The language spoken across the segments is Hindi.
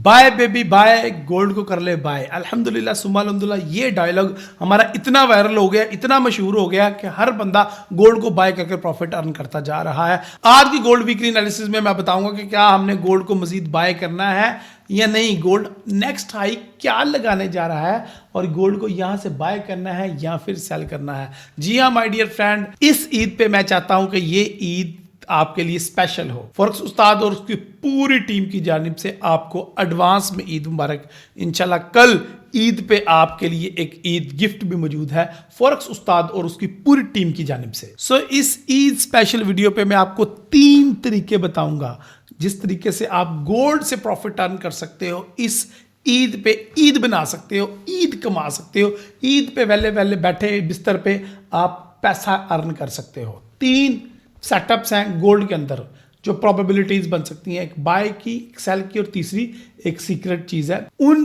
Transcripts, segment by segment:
बाय बेबी बाय, गोल्ड को कर ले बाय। अल्हम्दुलिल्लाह सुम्मा अल्हम्दुलिल्लाह, ये डायलॉग हमारा इतना वायरल हो गया, इतना मशहूर हो गया कि हर बंदा गोल्ड को बाय करके प्रॉफिट अर्न करता जा रहा है। आज की गोल्ड वीकली एनालिसिस में मैं बताऊंगा कि क्या हमने गोल्ड को मजीद बाय करना है या नहीं, गोल्ड नेक्स्ट हाई क्या लगाने जा रहा है और गोल्ड को यहां से बाय करना है या फिर सेल करना है। जी हाँ माय डियर फ्रेंड, इस ईद पे मैं चाहता हूं कि ये ईद आपके लिए स्पेशल हो। फॉरेक्स उस्ताद और उसकी पूरी टीम की जानिब से आपको एडवांस में ईद मुबारक। इंशाल्लाह कल ईद पे आपके लिए एक ईद गिफ्ट भी मौजूद है फॉरेक्स उस्ताद और उसकी पूरी टीम की जानिब से। सो इस ईद स्पेशल वीडियो पे मैं आपको 3 तरीके बताऊंगा जिस तरीके से आप गोल्ड से प्रॉफिट अर्न कर सकते हो। इस ईद पे ईद बना सकते हो, ईद कमा सकते हो, ईद पे वेले वेले बैठे बिस्तर पे आप पैसा अर्न कर सकते हो। 3 सेटअप्स हैं गोल्ड के अंदर जो प्रोबेबिलिटीज बन सकती हैं, एक बाय की, एक सेल की और तीसरी एक सीक्रेट चीज है। उन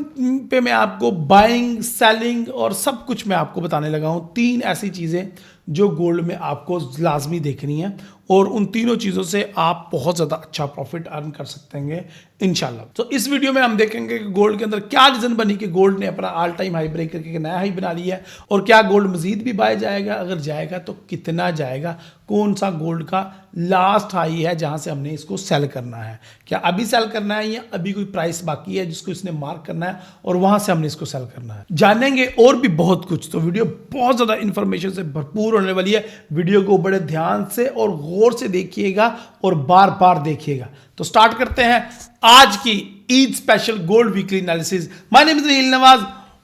पे मैं आपको बाइंग, सेलिंग और सब कुछ मैं आपको बताने लगा हूं। 3 ऐसी चीजें जो गोल्ड में आपको लाजमी देखनी है और उन तीनों चीजों से आप बहुत ज्यादा अच्छा प्रॉफिट अर्न कर सकते हैं इंशाल्लाह। तो इस वीडियो में हम देखेंगे कि गोल्ड के अंदर क्या रीजन बनी कि गोल्ड ने अपना ऑल टाइम हाई ब्रेक करके नया हाई बना लिया है और क्या गोल्ड मजीद भी बाय जाएगा, अगर जाएगा तो कितना जाएगा, कौन सा गोल्ड का लास्ट हाई है जहां से हमने इसको सेल करना है, क्या अभी सेल करना है या अभी कोई प्राइस बाकी है जिसको इसने मार्क करना है और वहां से हमने इसको सेल करना है। जानेंगे और भी बहुत कुछ। तो वीडियो बहुत ज्यादा इंफॉर्मेशन से भरपूर होने वाली है। वीडियो को बड़े ध्यान से और गौर से देखिएगा और बार बार देखिएगा। तो स्टार्ट करते हैं आज की Eid special gold weekly analysis. My name is Raheel Nawaz,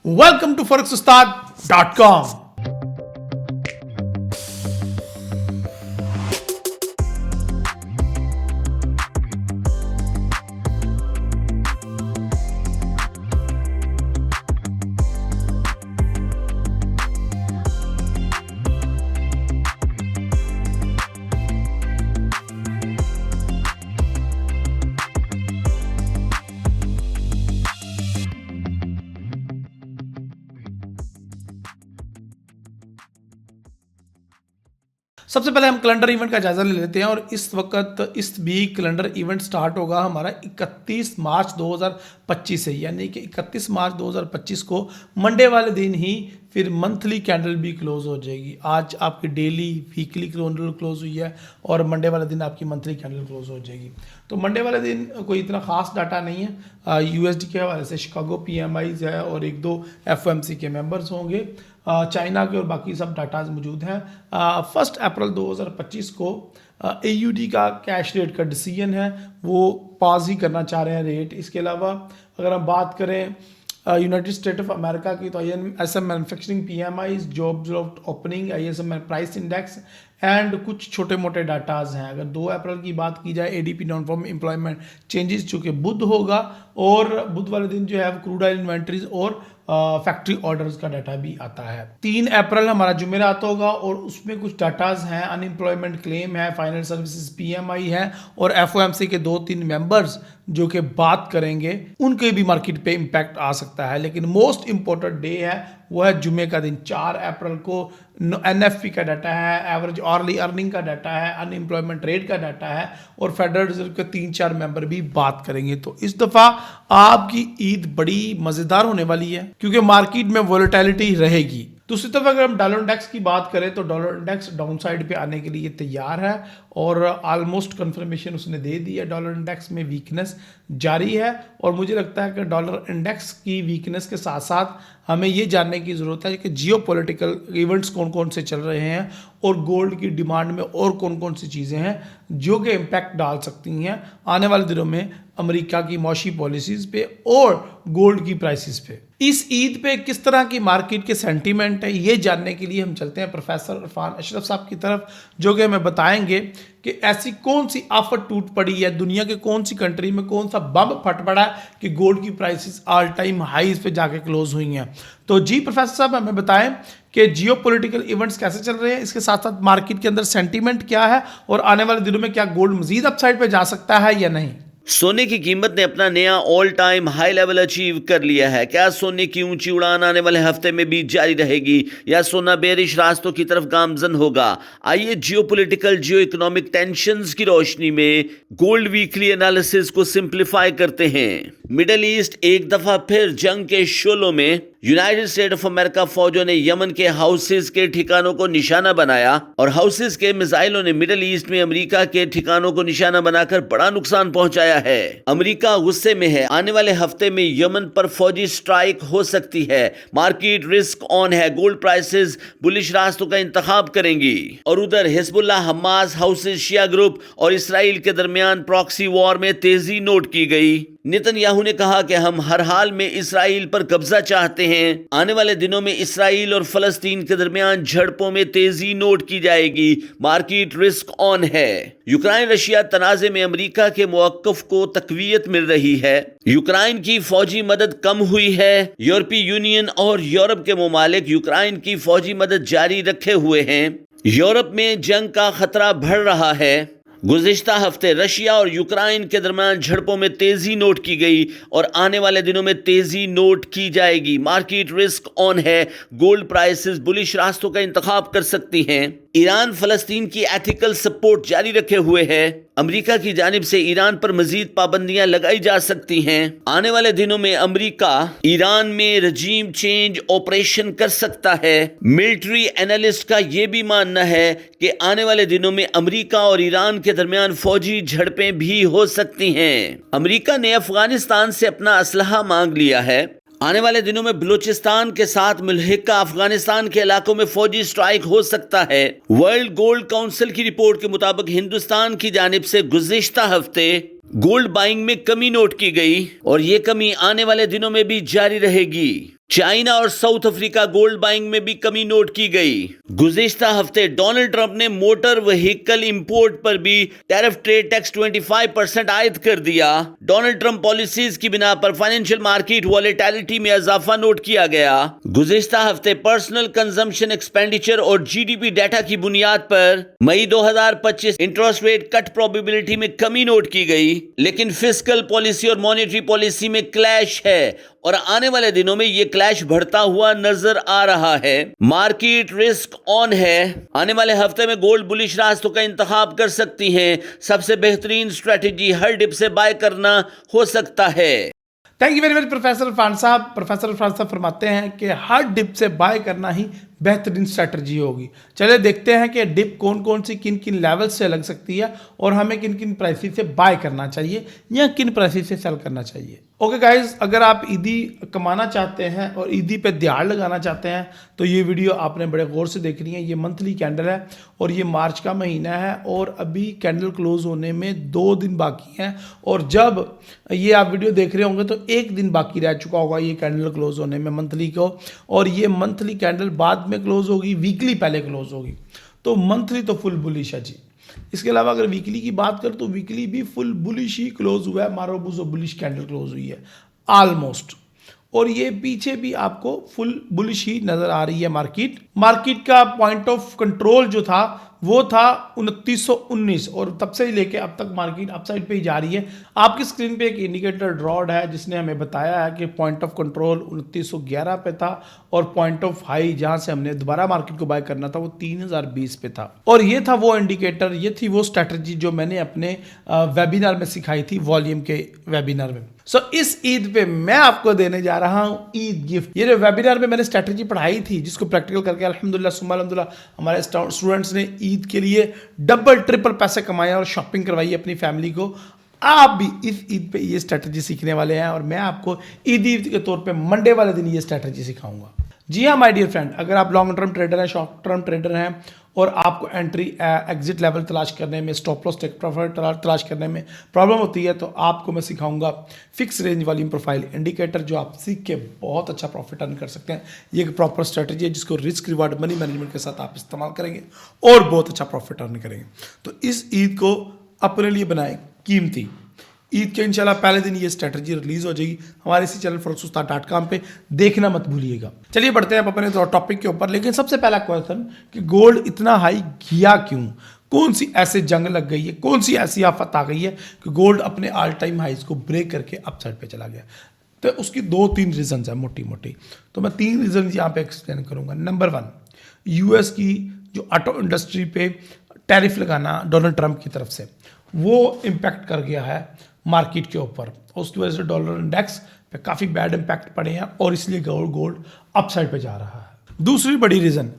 welcome to forex-ustad.com। सबसे पहले हम कैलेंडर इवेंट का जायजा ले लेते हैं और इस वक्त इस वीक कैलेंडर इवेंट स्टार्ट होगा हमारा 31 मार्च 2025 से, यानी कि 31 मार्च 2025 को मंडे वाले दिन ही फिर मंथली कैंडल भी क्लोज हो जाएगी। आज आपकी डेली वीकली कैंडल क्लोज हुई है और मंडे वाले दिन आपकी मंथली कैंडल क्लोज हो जाएगी। तो मंडे वाले दिन कोई इतना खास डाटा नहीं है। यूएसडी के हवाले से शिकागो पीएमआईज है और 1-2 एफओएमसी के मेंबर्स होंगे। चाइना के और बाकी सब डाटा मौजूद हैं। 1 अप्रैल 2025 को एयूडी का कैश रेट का डिसीजन है, वो पास ही करना चाह रहे हैं रेट। इसके अलावा अगर हम बात करें यूनाइटेड स्टेट ऑफ अमेरिका की, तो ISM manufacturing PMIs, jobs opening, ISM price index and कुछ छोटे मोटे डाटाज हैं। अगर 2 अप्रैल की बात की जाए ADP non farm employment changes चूँकि बुध होगा और बुध वाले दिन जो है क्रूड ऑयल इन्वेंट्रीज और फैक्ट्री ऑर्डर्स का डाटा भी आता है। 3 अप्रैल हमारा जुमेरात होगा और उसमें कुछ डाटाज हैं, अनएम्प्लॉयमेंट क्लेम है, फाइनल सर्विसेज PMI है और FOMC के 2-3 मेंबर्स जो कि बात करेंगे उनके भी मार्केट पे इम्पैक्ट आ सकता है। लेकिन मोस्ट इंपॉर्टेंट डे है वो है जुमे का दिन। 4 अप्रैल को NFP का डाटा है, एवरेज ऑर्ली अर्निंग का डाटा है, अनएम्प्लॉयमेंट रेट का डाटा है और फेडरल रिजर्व के 3-4 मेंबर भी बात करेंगे। तो इस दफा आपकी ईद बड़ी मजेदार होने वाली है क्योंकि मार्केट में वोलेटिलिटी रहेगी। दूसरी तरफ अगर हम डॉलर इंडेक्स की बात करें तो डॉलर इंडेक्स डाउन साइड पे आने के लिए तैयार है और ऑलमोस्ट कंफर्मेशन उसने दे दी है। डॉलर इंडेक्स में वीकनेस जारी है और मुझे लगता है कि डॉलर इंडेक्स की वीकनेस के साथ साथ हमें ये जानने की ज़रूरत है कि जियोपॉलिटिकल इवेंट्स कौन कौन से चल रहे हैं और गोल्ड की डिमांड में और कौन कौन सी चीज़ें हैं जो कि इम्पैक्ट डाल सकती हैं आने वाले दिनों में अमेरिका की मौशी पॉलिसीज़ पे और गोल्ड की प्राइसेस पे। इस ईद पे किस तरह की मार्केट के सेंटीमेंट है ये जानने के लिए हम चलते हैं प्रोफेसर इरफान अशरफ साहब की तरफ, जो कि हमें बताएंगे कि ऐसी कौन सी आफत टूट पड़ी है, दुनिया के कौन सी कंट्री में कौन सा बम फट पड़ा है कि गोल्ड की प्राइसेस ऑल टाइम हाईज पे जाके क्लोज हुई हैं। तो जी प्रोफेसर साहब हमें बताएं कि जियोपॉलिटिकल इवेंट्स कैसे चल रहे हैं, इसके साथ साथ मार्केट के अंदर सेंटीमेंट क्या है और आने वाले दिनों में क्या गोल्ड मजीद अपसाइड पे जा सकता है या नहीं। सोने की कीमत ने अपना नया all time high level achieve कर लिया है। क्या सोने की ऊंची उड़ान आने वाले हफ्ते में भी जारी रहेगी या सोना बेरिश रास्तों की तरफ गामजन होगा? आइए जियोपॉलिटिकल जियो इकोनॉमिक टेंशंस की रोशनी में गोल्ड वीकली एनालिसिस को सिंप्लीफाई करते हैं। मिडिल ईस्ट एक दफा फिर जंग के शोलों में यूनाइटेड स्टेट ऑफ अमेरिका फौजों ने यमन के हाउसेस के ठिकानों को निशाना बनाया और हाउसेस के मिसाइलों ने मिडिल ईस्ट में अमेरिका के ठिकानों को निशाना बनाकर बड़ा नुकसान पहुंचाया है। अमेरिका गुस्से में है। आने वाले हफ्ते में यमन पर फौजी स्ट्राइक हो सकती है। मार्केट रिस्क ऑन है। गोल्ड प्राइसेस बुलिश रास्तों का इंतखाब करेंगी। और उधर हिजबुल्लाह, हमास, हाउसेस, शिया ग्रुप और इसराइल के दरमियान प्रॉक्सी वॉर में तेजी नोट की गई। नेतन्याहू ने कहा कि हम हर हाल में इसराइल पर कब्जा चाहते हैं। आने वाले दिनों में इसराइल और फलस्तीन के दरमियान झड़पों में तेजी नोट की जाएगी। मार्केट रिस्क ऑन है। यूक्रेन रशिया तनाजे में अमेरिका के मौक़िफ़ को तक़वियत मिल रही है। यूक्रेन की फौजी मदद कम हुई है। यूरोपीय यूनियन और यूरोप के ममालिक यूक्रेन की फौजी मदद जारी रखे हुए हैं। यूरोप में जंग का खतरा बढ़ रहा है। गुज़िश्ता हफ्ते रशिया और यूक्रेन के दरमियान झड़पों में तेजी नोट की गई और आने वाले दिनों में तेजी नोट की जाएगी। मार्केट रिस्क ऑन है। गोल्ड प्राइसेस बुलिश रास्तों का इंतखाब कर सकती हैं। ईरान फलस्तीन की एथिकल सपोर्ट जारी रखे हुए है। अमेरिका की जानिब से ईरान पर मजीद पाबंदियां लगाई जा सकती हैं। आने वाले दिनों में अमेरिका ईरान में रजीम चेंज ऑपरेशन कर सकता है। मिलिट्री एनालिस्ट का यह भी मानना है कि आने वाले दिनों में अमेरिका और ईरान के दरमियान फौजी झड़पें भी हो सकती हैं। अमेरिका ने अफगानिस्तान से अपना असलहा मांग लिया है। आने वाले दिनों में बलूचिस्तान के साथ मुल्हिका अफगानिस्तान के इलाकों में फौजी स्ट्राइक हो सकता है। वर्ल्ड गोल्ड काउंसिल की रिपोर्ट के मुताबिक हिंदुस्तान की जानिब से गुज़िश्ता हफ्ते गोल्ड बाइंग में कमी नोट की गई और ये कमी आने वाले दिनों में भी जारी रहेगी। चाइना और साउथ अफ्रीका गोल्ड बाइंग में भी कमी नोट की गई। गुज़िश्ता हफ्ते डोनाल्ड ट्रंप ने मोटर व्हीकल इंपोर्ट पर भी टैरिफ ट्रेड टैक्स 25% आयद कर दिया। डोनाल्ड ट्रंप पॉलिसीज की बिना पर फाइनेंशियल मार्केट वॉलेटिलिटी में इजाफा नोट किया गया। गुज़िश्ता हफ्ते पर्सनल कंजम्पशन एक्सपेंडिचर और जीडीपी डाटा की बुनियाद पर मई 2025 इंटरेस्ट रेट कट प्रोबेबिलिटी में कमी नोट की गई, लेकिन फिस्कल पॉलिसी और मॉनेटरी पॉलिसी में क्लैश है और आने वाले दिनों में यह क्लैश बढ़ता हुआ नजर आ रहा है। मार्केट रिस्क ऑन है। आने वाले हफ्ते में गोल्ड बुलिश रास्तों का इंतखाब कर सकती हैं। सबसे बेहतरीन स्ट्रेटेजी हर डिप से बाय करना हो सकता है। Thank you very much professor Irfan साहब। प्रोफेसर इरफान साहब फरमाते हैं कि हर डिप से बाय करना ही बेहतरीन स्ट्रैटेजी होगी। चलिए देखते हैं कि डिप कौन कौन सी किन किन लेवल्स से लग सकती है और हमें किन किन प्राइसेस से बाय करना चाहिए या किन प्राइसेस से सेल करना चाहिए। ओके गाइज, अगर आप ईदी कमाना चाहते हैं और ईदी पे दिहाड़ लगाना चाहते हैं तो ये वीडियो आपने बड़े गौर से देखनी है। ये मंथली कैंडल है और ये मार्च का महीना है और अभी कैंडल क्लोज होने में 2 दिन बाकी हैं और जब ये आप वीडियो देख रहे होंगे तो 1 दिन बाकी रह चुका होगा ये कैंडल क्लोज होने में मंथली को, और ये मंथली कैंडल बाद में क्लोज होगी, वीकली पहले क्लोज होगी। तो मंथली तो फुल बुलिश है जी। इसके अलावा अगर वीकली की बात करें तो वीकली भी फुल बुलिश ही क्लोज हुआ है। मारोबूजो बुलिश कैंडल क्लोज हुई है ऑलमोस्ट, और ये पीछे भी आपको फुल बुलिश ही नजर आ रही है। मार्केट का पॉइंट ऑफ कंट्रोल जो था वो था 2919 और तब से लेके अब तक मार्केट अपसाइड पे ही जा रही है। आपकी स्क्रीन पे एक इंडिकेटर ड्रॉड है जिसने हमें बताया है कि पॉइंट ऑफ कंट्रोल 2911 पे था और पॉइंट ऑफ हाई जहां से हमने दोबारा मार्केट को बाय करना था वो 3020 पे था। और ये था वो इंडिकेटर, ये थी वो स्ट्रैटेजी जो मैंने अपने वेबिनार में सिखाई थी, वॉल्यूम के वेबिनार में। सो इस ईद पे मैं आपको देने जा रहा हूं ईद गिफ्ट। ये जो वेबिनार में मैंने स्ट्रैटेजी पढ़ाई थी जिसको प्रैक्टिकल करके अल्हम्दुलिल्लाह सुम्मा अल्हम्दुलिल्लाह हमारे स्टूडेंट्स ने ईद के लिए डबल ट्रिपल पैसे कमाए और शॉपिंग करवाई अपनी फैमिली को। आप भी इस ईद पे ये स्ट्रैटेजी सीखने वाले हैं और मैं आपको ईद के तौर पे मंडे वाले दिन ये स्ट्रैटेजी सिखाऊंगा। जी हाँ माय डियर फ्रेंड, अगर आप लॉन्ग टर्म ट्रेडर हैं, शॉर्ट टर्म ट्रेडर हैं और आपको एंट्री एग्जिट लेवल तलाश करने में, स्टॉप लॉस टेक प्रॉफिट तलाश करने में प्रॉब्लम होती है तो आपको मैं सिखाऊंगा fix range volume profile indicator जो आप सीख के बहुत अच्छा प्रॉफिट अर्न कर सकते हैं। ये एक प्रॉपर स्ट्रेटजी है जिसको रिस्क रिवार्ड मनी मैनेजमेंट के साथ आप इस्तेमाल करेंगे और बहुत अच्छा प्रॉफिट अर्न करेंगे। तो इस ईद को अपने लिए बनाएं कीमती। ईद के इंशाल्लाह पहले दिन ये स्ट्रैटेजी रिलीज हो जाएगी हमारे इसी चैनल फरोख्तउस्ताद.com पे, देखना मत भूलिएगा। चलिए बढ़ते हैं अपने टॉपिक के ऊपर। लेकिन सबसे पहला क्वेश्चन कि गोल्ड इतना हाई गया क्यों? कौन सी ऐसे जंग लग गई है, कौन सी ऐसी आफत आ गई है कि गोल्ड अपने ऑल टाइम हाइज को ब्रेक करके अपसाइड पे चला गया। तो उसकी 2-3 रीजंस है मोटी मोटी, तो मैं 3 रीजन यहाँ पे एक्सप्लेन करूंगा। नंबर 1, यूएस की जो ऑटो इंडस्ट्री पे टैरिफ लगाना डोनाल्ड ट्रंप की तरफ से, वो इम्पैक्ट कर गया है मार्केट के ऊपर, उसकी वजह से डॉलर इंडेक्स पे काफ़ी बैड इम्पैक्ट पड़े हैं और इसलिए गोल्ड अपसाइड पे जा रहा है। दूसरी बड़ी रीज़न,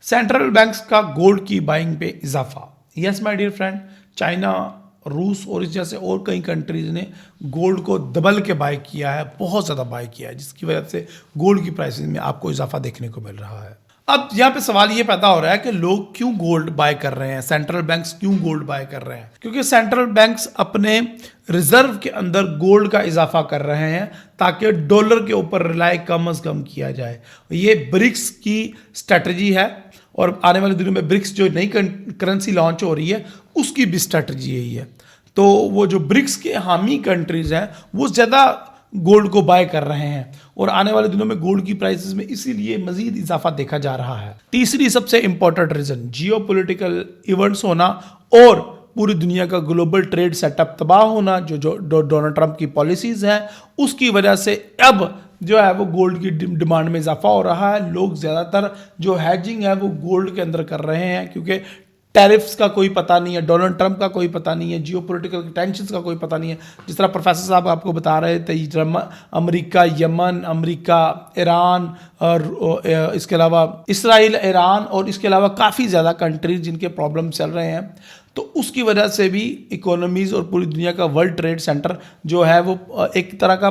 सेंट्रल बैंक्स का गोल्ड की बाइंग पे इजाफा। Yes my dear friend, China, रूस और इस जैसे और कई कंट्रीज ने गोल्ड को डबल के बाय किया है, बहुत ज़्यादा बाय किया है, जिसकी वजह से गोल्ड की प्राइसेस में आपको इजाफा देखने को मिल रहा है। अब यहाँ पे सवाल ये पैदा हो रहा है कि लोग क्यों गोल्ड बाय कर रहे हैं, सेंट्रल बैंक्स क्यों गोल्ड बाय कर रहे हैं? क्योंकि सेंट्रल बैंक्स अपने रिजर्व के अंदर गोल्ड का इजाफा कर रहे हैं ताकि डॉलर के ऊपर रिलाई कम अज कम किया जाए। ये ब्रिक्स की स्ट्रेटजी है और आने वाले दिनों में ब्रिक्स जो नई करेंसी लॉन्च हो रही है उसकी भी स्ट्रेटजी यही है। तो वो जो ब्रिक्स के हामी कंट्रीज हैं वो ज़्यादा गोल्ड को बाय कर रहे हैं और आने वाले दिनों में गोल्ड की प्राइसेस में इसीलिए मजीद इजाफा देखा जा रहा है। तीसरी सबसे इंपॉर्टेंट रीजन, जियोपॉलिटिकल इवेंट्स होना और पूरी दुनिया का ग्लोबल ट्रेड सेटअप तबाह होना, जो डोनाल्ड ट्रंप की पॉलिसीज हैं उसकी वजह से अब जो है वो गोल्ड की डिमांड में इजाफा हो रहा है। लोग ज़्यादातर जो हैजिंग है वो गोल्ड के अंदर कर रहे हैं क्योंकि टैरिफ्स का कोई पता नहीं है, डोनाल्ड ट्रंप का कोई पता नहीं है, जियोपॉलिटिकल टेंशंस का कोई पता नहीं है। जिस तरह प्रोफेसर साहब आपको बता रहे थे, अमेरिका यमन, अमेरिका ईरान और इसके अलावा इसराइल, ईरान और इसके अलावा काफ़ी ज़्यादा कंट्रीज जिनके प्रॉब्लम चल रहे हैं, तो उसकी वजह से भी इकोनॉमीज़ और पूरी दुनिया का वर्ल्ड ट्रेड सेंटर जो है वो एक तरह का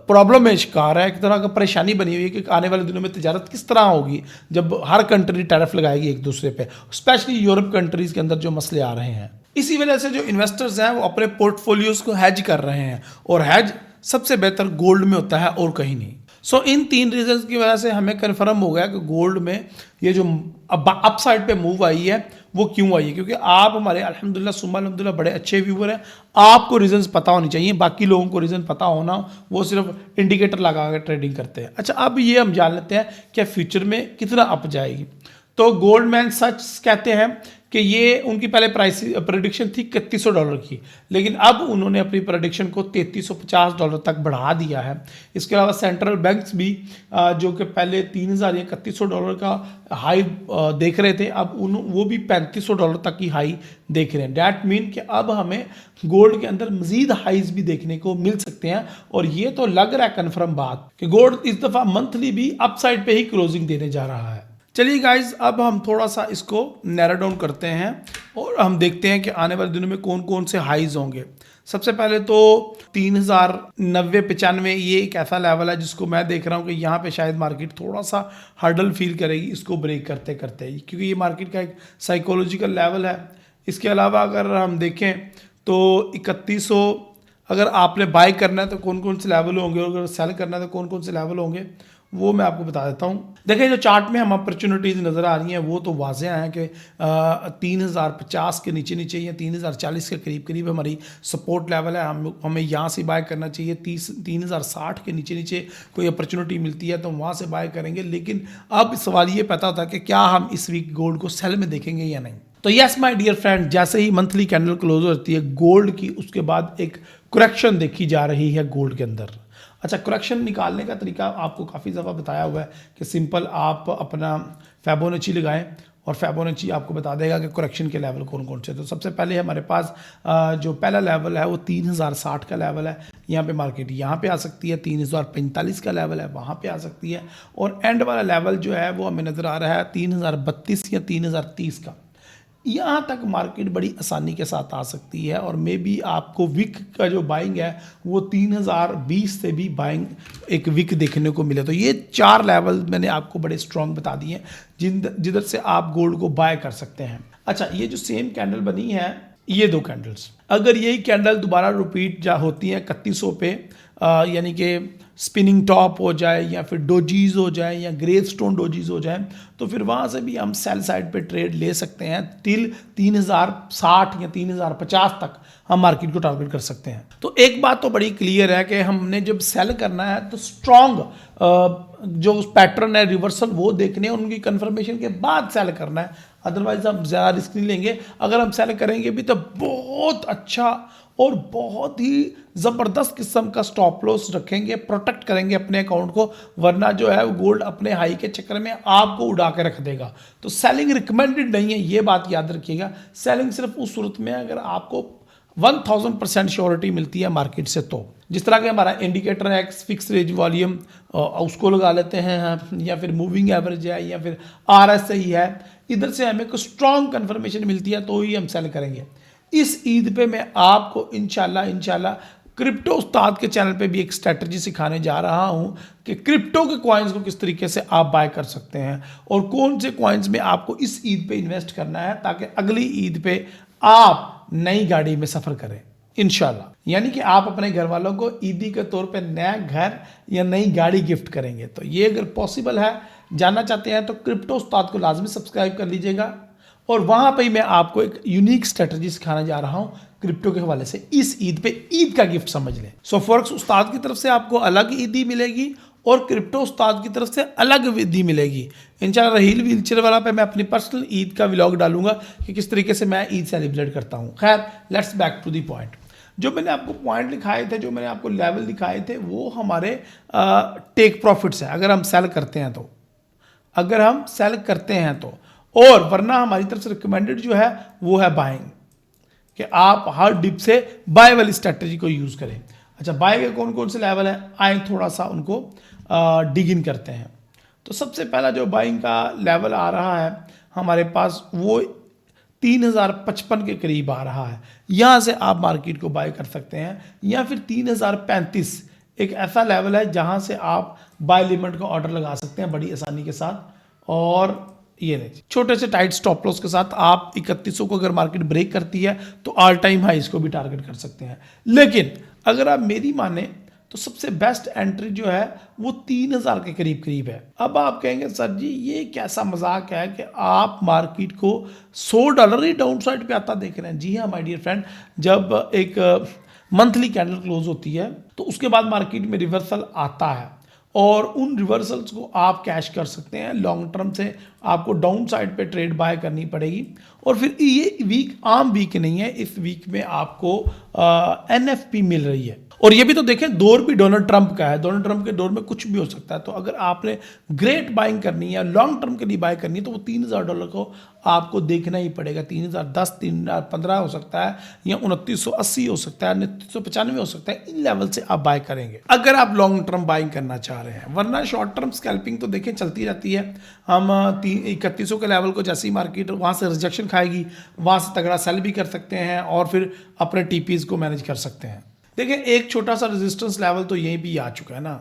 प्रॉब्लम में शिकार है, एक तरह का परेशानी बनी हुई है कि आने वाले दिनों में तिजारत किस तरह होगी जब हर कंट्री टैरिफ लगाएगी एक दूसरे पे, स्पेशली यूरोप कंट्रीज़ के अंदर जो मसले आ रहे हैं। इसी वजह से जो इन्वेस्टर्स हैं वो अपने पोर्टफोलियोज़ को हैज कर रहे हैं और हैज सबसे बेहतर गोल्ड में होता है और कहीं नहीं। सो इन 3 रीजंस की वजह से हमें कन्फर्म हो गया कि गोल्ड में ये जो अपसाइड पे मूव आई है वो क्यों आई है, क्योंकि आप हमारे अल्हम्दुलिल्लाह सुम्मा अल्हम्दुलिल्लाह बड़े अच्छे व्यूअर हैं, आपको रीजंस पता होनी चाहिए, बाकी लोगों को रीजन पता होना वो सिर्फ इंडिकेटर लगा कर ट्रेडिंग करते हैं। अच्छा, अब ये हम जान लेते हैं क्या फ्यूचर में कितना अप जाएगी। तो गोल्डमैन सच कहते हैं कि ये उनकी पहले प्राइस प्रेडिक्शन थी $3100 की, लेकिन अब उन्होंने अपनी प्रेडिक्शन को $3350 तक बढ़ा दिया है। इसके अलावा सेंट्रल बैंक्स भी जो कि पहले 3000 या $3100 का हाई देख रहे थे, अब वो भी $3500 तक की हाई देख रहे हैं। डैट मीन कि अब हमें गोल्ड के अंदर मजीद हाइज भी देखने को मिल सकते हैं और ये तो लग रहा है कन्फर्म बात कि गोल्ड इस दफ़ा मंथली भी अपसाइड पे ही क्लोजिंग देने जा रहा है। चलिए गाइज, अब हम थोड़ा सा इसको नैरो डाउन करते हैं और हम देखते हैं कि आने वाले दिनों में कौन कौन से हाइज होंगे। सबसे पहले तो 3090-95 ये एक ऐसा लेवल है जिसको मैं देख रहा हूँ कि यहाँ पे शायद मार्केट थोड़ा सा हर्डल फील करेगी इसको ब्रेक करते करते, क्योंकि ये मार्केट का एक साइकोलॉजिकल लेवल है। इसके अलावा अगर हम देखें तो 3100 अगर आपने बाय करना है तो कौन कौन से लेवल होंगे और अगर सेल करना है तो कौन कौन से लेवल होंगे वो मैं आपको बता देता हूँ। देखिए, जो चार्ट में हम अपॉर्चुनिटीज़ नज़र आ रही हैं वो तो वाज़ेह हैं कि 3050 के नीचे नीचे या 3040 के करीब करीब हमारी सपोर्ट लेवल है। हमें यहाँ से बाय करना चाहिए। 3060 के नीचे नीचे कोई अपॉर्चुनिटी मिलती है तो वहाँ से बाय करेंगे। लेकिन अब सवाल ये पैदा होता है कि क्या हम इस वीक गोल्ड को सेल में देखेंगे या नहीं। तो यस माय डियर फ्रेंड, जैसे ही मंथली कैंडल क्लोज होती है गोल्ड की, उसके बाद एक करेक्शन देखी जा रही है गोल्ड के अंदर। अच्छा, करेक्शन निकालने का तरीका आपको काफ़ी दफ़ा बताया हुआ है कि सिंपल आप अपना फिबोनाची लगाएं और फिबोनाची आपको बता देगा कि करेक्शन के लेवल कौन कौन से। तो सबसे पहले हमारे पास जो पहला लेवल है वो 3060 का लेवल है। यहाँ पे मार्केट यहाँ पे आ सकती है, 3045 का लेवल है वहाँ पे आ सकती है, और एंड वाला लेवल जो है वो हमें नज़र आ रहा है 3032 या 3030 का। यहाँ तक मार्केट बड़ी आसानी के साथ आ सकती है और मे बी आपको विक का जो बाइंग है वो 3020 से भी बाइंग एक विक देखने को मिले। तो ये 4 लेवल मैंने आपको बड़े स्ट्रॉन्ग बता दिए हैं जिधर से आप गोल्ड को बाय कर सकते हैं। अच्छा, ये जो सेम कैंडल बनी है, ये 2 कैंडल्स, अगर यही कैंडल दोबारा रिपीट होती है 3100 पे, यानी कि स्पिनिंग टॉप हो जाए या फिर डोजीज हो जाए या ग्रेवस्टोन डोजीज हो जाए, तो फिर वहाँ से भी हम सेल साइड पे ट्रेड ले सकते हैं। टिल 3060 या 3050 तक हम मार्केट को टारगेट कर सकते हैं। तो एक बात तो बड़ी क्लियर है कि हमने जब सेल करना है तो स्ट्रॉन्ग जो पैटर्न है रिवर्सल वो देखने, उनकी कंफर्मेशन के बाद सेल करना है। अदरवाइज हम ज़्यादा रिस्क नहीं लेंगे। अगर हम सेल करेंगे भी तो बहुत अच्छा और बहुत ही ज़बरदस्त किस्म का स्टॉप लॉस रखेंगे, प्रोटेक्ट करेंगे अपने अकाउंट को, वरना जो है वो गोल्ड अपने हाई के चक्कर में आपको उड़ा के रख देगा। तो सेलिंग रिकमेंडेड नहीं है, ये बात याद रखिएगा। सेलिंग सिर्फ उस सूरत में अगर आपको 1000% श्योरिटी मिलती है मार्केट से। तो जिस तरह के हमारा इंडिकेटर है फिक्स रेंज वॉल्यूम, उसको लगा लेते हैं हम, या फिर मूविंग एवरेज है, या फिर RSI है, इधर से हमें कुछ स्ट्रॉन्ग कन्फर्मेशन मिलती है तो ही हम सेल करेंगे। इस ईद पे मैं आपको इंशाल्लाह क्रिप्टो उस्ताद के चैनल पे भी एक स्ट्रेटजी सिखाने जा रहा हूं कि क्रिप्टो के कॉइन्स को किस तरीके से आप बाय कर सकते हैं और कौन से कॉइन्स में आपको इस ईद पे इन्वेस्ट करना है ताकि अगली ईद पे आप नई गाड़ी में सफ़र करें इंशाल्लाह। यानी कि आप अपने घर वालों को ईदी के तौर पे नया घर या नई गाड़ी गिफ्ट करेंगे। तो ये अगर पॉसिबल है, जानना चाहते हैं, तो क्रिप्टो उस्ताद को लाजमी सब्सक्राइब कर लीजिएगा और वहाँ पे ही मैं आपको एक यूनिक स्ट्रेटजी सिखाने जा रहा हूँ क्रिप्टो के हवाले से। इस ईद पे ईद का गिफ्ट समझ लें। सो फॉरेक्स उस्ताद की तरफ से आपको अलग ईदी मिलेगी और क्रिप्टो उस्ताद की तरफ से अलग ईदी मिलेगी इंशाल्लाह। रहील व्हीलचेयर वाला पे मैं अपनी पर्सनल ईद का व्लॉग डालूंगा कि किस तरीके से मैं ईद सेलिब्रेट करता हूँ। खैर, let's back to the point. जो मैंने आपको पॉइंट लिखाए थे, जो मैंने आपको लेवल दिखाए थे, वो हमारे टेक प्रॉफिट्स है अगर हम सेल करते हैं तो, अगर हम सेल करते हैं तो। और वरना हमारी तरफ से रिकमेंडेड जो है वो है बाइंग, कि आप हर डिप से बाय वाली स्ट्रेटजी को यूज़ करें। अच्छा, बाय के कौन कौन से लेवल हैं, आए थोड़ा सा उनको डिग इन करते हैं। तो सबसे पहला जो बाइंग का लेवल आ रहा है हमारे पास, वो 3055 के करीब आ रहा है। यहाँ से आप मार्केट को बाय कर सकते हैं, या फिर 3035 एक ऐसा लेवल है जहाँ से आप बाय लिमिट का ऑर्डर लगा सकते हैं बड़ी आसानी के साथ। और ये नहीं, छोटे से टाइट स्टॉप लॉस के साथ आप 3100 को अगर मार्केट ब्रेक करती है तो ऑल टाइम हाई इसको भी टारगेट कर सकते हैं। लेकिन अगर आप मेरी माने तो सबसे बेस्ट एंट्री जो है वो 3000 के करीब करीब है। अब आप कहेंगे सर जी ये कैसा मजाक है कि आप मार्केट को $100 ही डाउन साइड पे आता देख रहे हैं। जी हाँ माय डियर फ्रेंड, जब एक मंथली कैंडल क्लोज होती है तो उसके बाद मार्केट में रिवर्सल आता है और उन रिवर्सल्स को आप कैश कर सकते हैं। लॉन्ग टर्म से आपको डाउन साइड पे ट्रेड बाय करनी पड़ेगी। और फिर ये वीक आम वीक नहीं है, इस वीक में आपको NFP मिल रही है। और ये भी तो देखें, दौर भी डोनाल्ड ट्रंप का है। डोनाल्ड ट्रंप के दौर में कुछ भी हो सकता है। तो अगर आपने ग्रेट बाइंग करनी है, लॉन्ग टर्म के लिए बाय करनी है, तो वो $3000 को आपको देखना ही पड़ेगा। 3010, 3015 हो सकता है, या 2980 हो सकता है, 2995 हो सकता है। इन लेवल से आप बाय करेंगे अगर आप लॉन्ग टर्म बाइंग करना चाह रहे हैं। वरना शॉर्ट टर्म स्कैल्पिंग तो देखें चलती रहती है। हम 3100 के लेवल को जैसी मार्केट वहाँ से रिजेक्शन खाएगी, वहाँ से तगड़ा सेल भी कर सकते हैं और फिर अपने TPs को मैनेज कर सकते हैं। देखिए, एक छोटा सा रेजिस्टेंस लेवल तो यहीं भी आ चुका है ना,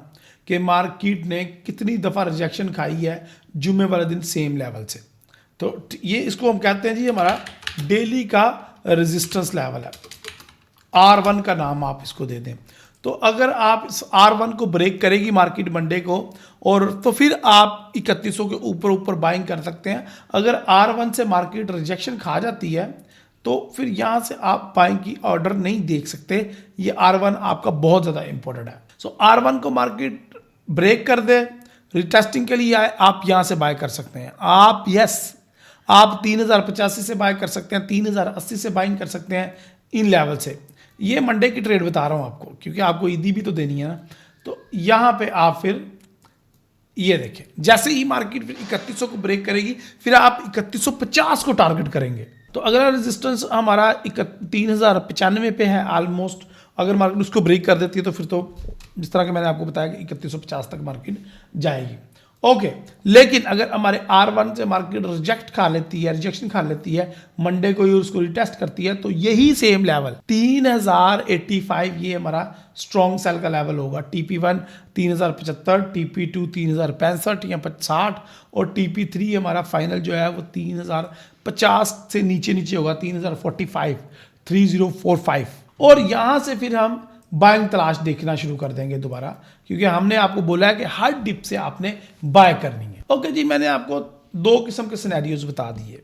कि मार्केट ने कितनी दफ़ा रिजेक्शन खाई है जुम्मे वाले दिन सेम लेवल से। तो ये इसको हम कहते हैं जी हमारा डेली का रेजिस्टेंस लेवल है। R1 का नाम आप इसको दे दें। तो अगर आप इस R1 को ब्रेक करेगी मार्केट मंडे को, और तो फिर आप 3100 के ऊपर बाइंग कर सकते हैं। अगर R1 से मार्केट रिजेक्शन खा जाती है तो फिर यहाँ से आप बाइंग की ऑर्डर नहीं देख सकते। ये R1 आपका बहुत ज़्यादा इंपॉर्टेंट है। सो R1 को मार्केट ब्रेक कर दे, रिटेस्टिंग के लिए आए, आप यहाँ से बाय कर सकते हैं। आप 3085 से बाय कर सकते हैं, 3080 से बाइंग कर सकते हैं इन लेवल से। ये मंडे की ट्रेड बता रहा हूँ आपको, क्योंकि आपको ईदी भी तो देनी है ना। तो यहाँ पे आप फिर ये देखें, जैसे ही मार्केट फिर 3100 को ब्रेक करेगी, फिर आप 3150 को टारगेट करेंगे। तो अगर रेजिस्टेंस हमारा 3095 पे है ऑलमोस्ट, अगर मार्केट उसको ब्रेक कर देती है तो फिर तो जिस तरह के मैंने आपको बताया कि 3150 तक मार्केट जाएगी। ओके, लेकिन अगर हमारे R1 से मार्केट रिजेक्शन खा लेती है मंडे को ही, उसको रिटेस्ट करती है, तो यही सेम लेवल 3085 ये हमारा स्ट्रॉन्ग सेल का लेवल होगा। TP1 3075, TP2 3065 या 60, और TP3 हमारा फाइनल जो है वो 3050 से नीचे होगा, 3045, 3045। और यहाँ से फिर हम बाइंग तलाश देखना शुरू कर देंगे दोबारा, क्योंकि हमने आपको बोला है कि हर डिप से आपने बाय करनी है। ओके जी, मैंने आपको 2 किस्म के सिनेरियोज बता दिए,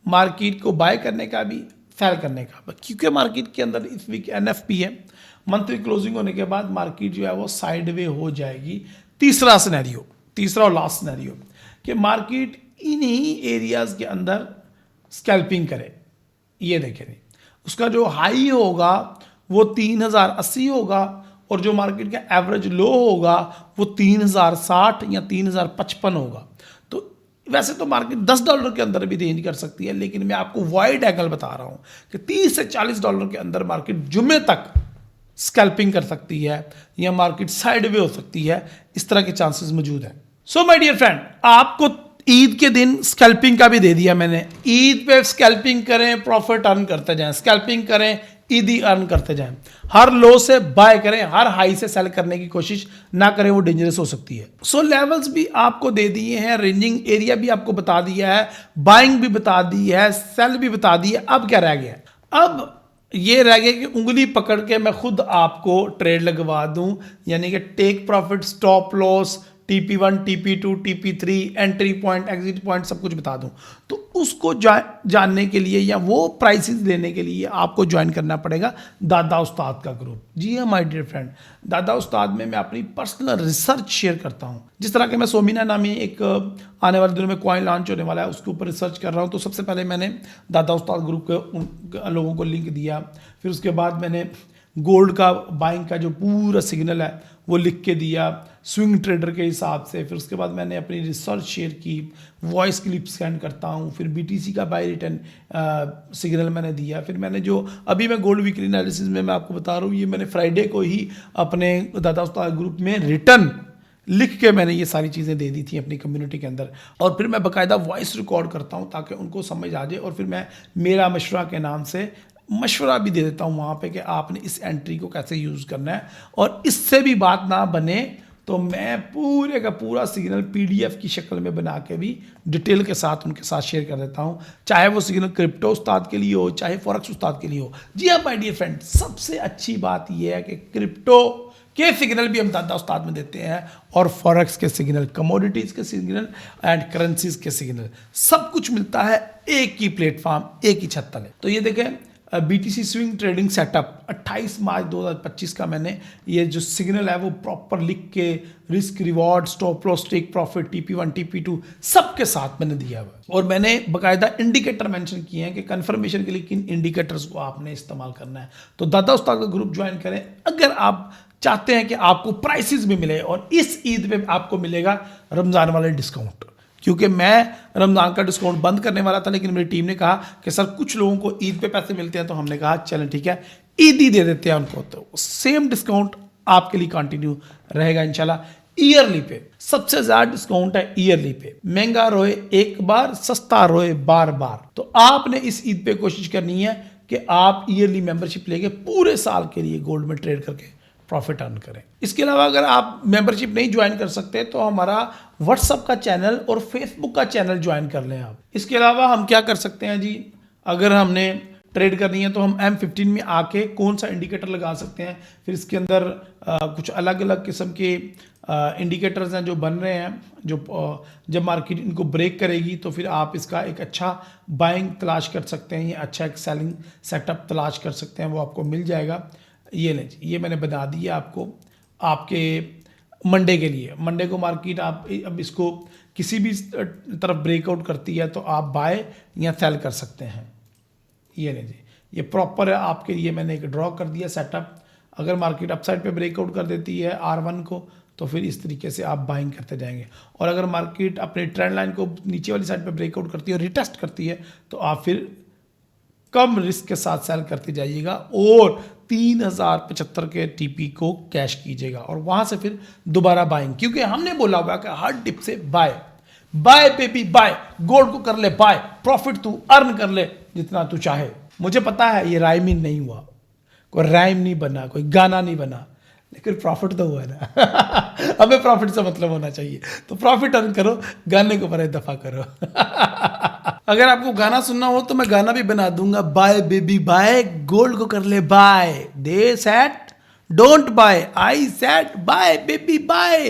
मार्केट को बाय करने का भी, सेल करने का भी। क्योंकि मार्केट के अंदर इस वीक NFP है, मंथली क्लोजिंग होने के बाद मार्केट जो है वो साइडवे हो जाएगी। तीसरा और लास्ट सिनेरियो कि मार्केट इन्हीं एरियाज के अंदर स्कैल्पिंग करे। ये देखें नहीं, उसका जो हाई होगा वो 3080 होगा और जो मार्केट का एवरेज लो होगा वो 3060 या 3055 होगा। तो वैसे तो मार्केट $10 के अंदर भी रेंज कर सकती है, लेकिन मैं आपको वाइड एंगल बता रहा हूं कि $30 से $40 के अंदर मार्केट जुमे तक स्कैल्पिंग कर सकती है या मार्केट साइड वे हो सकती है। इस तरह के चांसेस मौजूद हैं। सो माय डियर फ्रेंड, आपको ईद के दिन स्कैल्पिंग का भी दे दिया मैंने। ईद पे स्कैल्पिंग करें, प्रॉफिट अर्न करते जाएं, स्कैल्पिंग करें, ईदी अर्न करते जाएं। हर लो से बाय करें, हर हाई से सेल करने की कोशिश ना करें, वो डेंजरस हो सकती है। सो लेवल्स भी आपको दे दिए हैं, रेंजिंग एरिया भी आपको बता दिया है, बाइंग भी बता दी है, सेल भी बता दी है। अब क्या रह गया? अब ये रह गया कि उंगली पकड़ के मैं खुद आपको ट्रेड लगवा दूं, यानी कि take profit, stop loss, TP1, TP2, TP3, entry point, exit point सब कुछ बता दूं। तो उसको जानने के लिए या वो प्राइसेस लेने के लिए आपको ज्वाइन करना पड़ेगा दादा उस्ताद का ग्रुप। जी हाँ माय डियर फ्रेंड, दादा उस्ताद में मैं अपनी पर्सनल रिसर्च शेयर करता हूँ। जिस तरह के मैं सोमिना नामी एक आने वाले दिनों में कॉइन लॉन्च होने वाला है, उसके ऊपर रिसर्च कर रहा हूँ। तो सबसे पहले मैंने दादा उस्ताद ग्रुप के लोगों को लिंक दिया, फिर उसके बाद मैंने गोल्ड का बाइंग का जो पूरा सिग्नल है वो लिख के दिया स्विंग ट्रेडर के हिसाब से। फिर उसके बाद मैंने अपनी रिसर्च शेयर की, वॉइस क्लिप सेंड करता हूँ, फिर BTC का बाय रिटर्न सिग्नल मैंने दिया। फिर मैंने जो अभी मैं गोल्ड वीकली एनालिसिस में मैं आपको बता रहा हूँ, ये मैंने फ्राइडे को ही अपने दादा उस्ताद ग्रुप में रिटर्न लिख के मैंने ये सारी चीज़ें दे दी थी अपनी कम्युनिटी के अंदर। और फिर मैं बाकायदा वॉइस रिकॉर्ड करता हूँ ताकि उनको समझ आ जाए, और फिर मैं मेरा मशवरा के नाम से मशवरा भी दे देता हूँ वहाँ पे कि आपने इस एंट्री को कैसे यूज़ करना है। और इससे भी बात ना बने तो मैं पूरे का पूरा सिग्नल PDF की शक्ल में बना के भी डिटेल के साथ उनके साथ शेयर कर देता हूँ, चाहे वो सिग्नल क्रिप्टो उस्ताद के लिए हो, चाहे फॉरेक्स उस्ताद के लिए हो। जी हाँ माय डियर फ्रेंड, सबसे अच्छी बात यह है कि क्रिप्टो के सिग्नल भी हम दादा उस्ताद में देते हैं, और फॉरेक्स के सिग्नल, कमोडिटीज़ के सिग्नल एंड करेंसीज के सिग्नल, सब कुछ मिलता है एक ही प्लेटफॉर्म, एक ही छत तले। तो ये देखें BTC स्विंग ट्रेडिंग सेटअप 28 मार्च 2025 का मैंने ये जो सिग्नल है वो प्रॉपर लिख के risk, reward, stop loss, take profit, TP1, TP2 सबके साथ मैंने दिया हुआ है। और मैंने बाकायदा इंडिकेटर मेंशन किए हैं कि कंफर्मेशन के लिए किन इंडिकेटर्स को आपने इस्तेमाल करना है। तो दादा उस्ताद का ग्रुप ज्वाइन करें अगर आप चाहते हैं कि आपको प्राइसेस भी मिले, और इस ईद पे आपको मिलेगा रमज़ान वाले डिस्काउंट। क्योंकि मैं रमज़ान का डिस्काउंट बंद करने वाला था, लेकिन मेरी टीम ने कहा कि सर कुछ लोगों को ईद पे पैसे मिलते हैं, तो हमने कहा चलें ठीक है ईद ही दे देते हैं उनको। तो सेम डिस्काउंट आपके लिए कंटिन्यू रहेगा इंशाल्लाह। ईयरली पे सबसे ज़्यादा डिस्काउंट है ईयरली पे। महंगा रोए एक बार, सस्ता रोए बार बार। तो आपने इस ईद पे कोशिश करनी है कि आप ईयरली मेंबरशिप लेके पूरे साल के लिए गोल्ड में ट्रेड करके प्रॉफिट अर्न करें। इसके अलावा अगर आप मेंबरशिप नहीं ज्वाइन कर सकते तो हमारा व्हाट्सएप का चैनल और फेसबुक का चैनल ज्वाइन कर लें आप। इसके अलावा हम क्या कर सकते हैं जी, अगर हमने ट्रेड करनी है तो हम M15 में आके कौन सा इंडिकेटर लगा सकते हैं। फिर इसके अंदर कुछ अलग अलग किस्म के इंडिकेटर्स हैं जो बन रहे हैं, जो जब मार्केट इनको ब्रेक करेगी तो फिर आप इसका एक अच्छा बाइंग तलाश कर सकते हैं, या अच्छा एक सेलिंग सेटअप तलाश कर सकते हैं, वो आपको मिल जाएगा। ये लें, ये मैंने बता दिया आपको आपके मंडे के लिए। मंडे को मार्केट आप अब इसको किसी भी तरफ ब्रेकआउट करती है तो आप बाय या सेल कर सकते हैं। ये नहीं जी, ये प्रॉपर है आपके लिए। मैंने एक ड्रॉ कर दिया सेटअप। अगर मार्केट अपसाइड पे ब्रेकआउट कर देती है R1 को तो फिर इस तरीके से आप बाइंग करते जाएंगे, और अगर मार्केट अपने ट्रेंड लाइन को नीचे वाली साइड पे ब्रेकआउट करती है और रिटेस्ट करती है तो आप फिर कम रिस्क के साथ सेल करते जाइएगा और 3075 के TP को कैश कीजिएगा, और वहां से फिर दोबारा बाइंग। क्योंकि हमने बोला हुआ कि हर डिप से buy, buy baby buy, gold को कर ले बाय, प्रॉफिट तू अर्न कर ले जितना तू चाहे। मुझे पता है ये राइमिंग नहीं हुआ, कोई राइम नहीं बना, कोई गाना नहीं बना, लेकिन प्रॉफिट तो हुआ है ना। हमें प्रॉफिट से मतलब होना चाहिए, तो प्रॉफिट अर्न करो, गाने को बड़े दफा करो। अगर आपको गाना सुनना हो तो मैं गाना भी बना दूंगा, बाय बेबी बाय, गोल्ड को कर ले buy, they said don't buy, I said buy baby buy,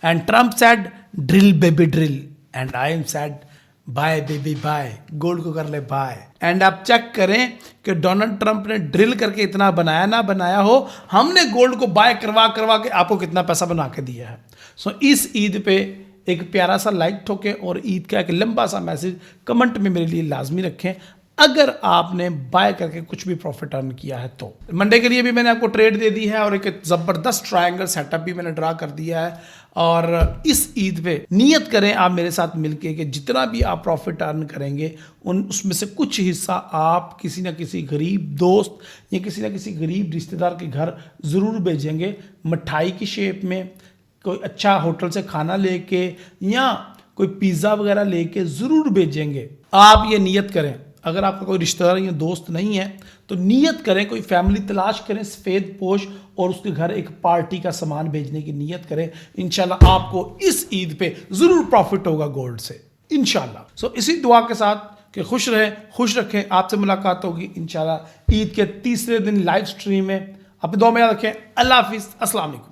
and Trump said drill baby drill, and I am said buy baby buy, gold को कर ले बाय। एंड आप चेक करें कि डोनाल्ड ट्रंप ने ड्रिल करके इतना बनाया ना बनाया हो, हमने गोल्ड को बाय करवा करवा के आपको कितना पैसा बना के दिया है। सो इस ईद पे एक प्यारा सा लाइक ठोकें और ईद का एक लंबा सा मैसेज कमेंट में मेरे लिए लाजमी रखें अगर आपने बाय करके कुछ भी प्रॉफिट अर्न किया है तो। मंडे के लिए भी मैंने आपको ट्रेड दे दी है और एक ज़बरदस्त ट्रायंगल सेटअप भी मैंने ड्रा कर दिया है। और इस ईद पे नियत करें आप मेरे साथ मिलके कि जितना भी आप प्रॉफिट अर्न करेंगे उसमें से कुछ हिस्सा आप किसी ना किसी गरीब दोस्त या किसी ना किसी गरीब रिश्तेदार के घर ज़रूर भेजेंगे, मिठाई की शेप में, कोई अच्छा होटल से खाना लेके या कोई पिज़्ज़ा वगैरह लेके ज़रूर भेजेंगे। आप ये नियत करें। अगर आपका कोई रिश्तेदार या दोस्त नहीं है तो नियत करें, कोई फैमिली तलाश करें सफ़ेद पोश और उसके घर एक पार्टी का सामान भेजने की नियत करें। इंशाल्लाह आपको इस ईद पे ज़रूर प्रॉफिट होगा गोल्ड से इंशाल्लाह। सो इसी दुआ के साथ कि खुश रहें, खुश रखें। आपसे मुलाकात होगी इंशाल्लाह ईद के तीसरे दिन लाइव स्ट्रीम में। अपनी दुआ में याद रखें। अल्लाह हाफिज़, अस्सलाम वालेकुम।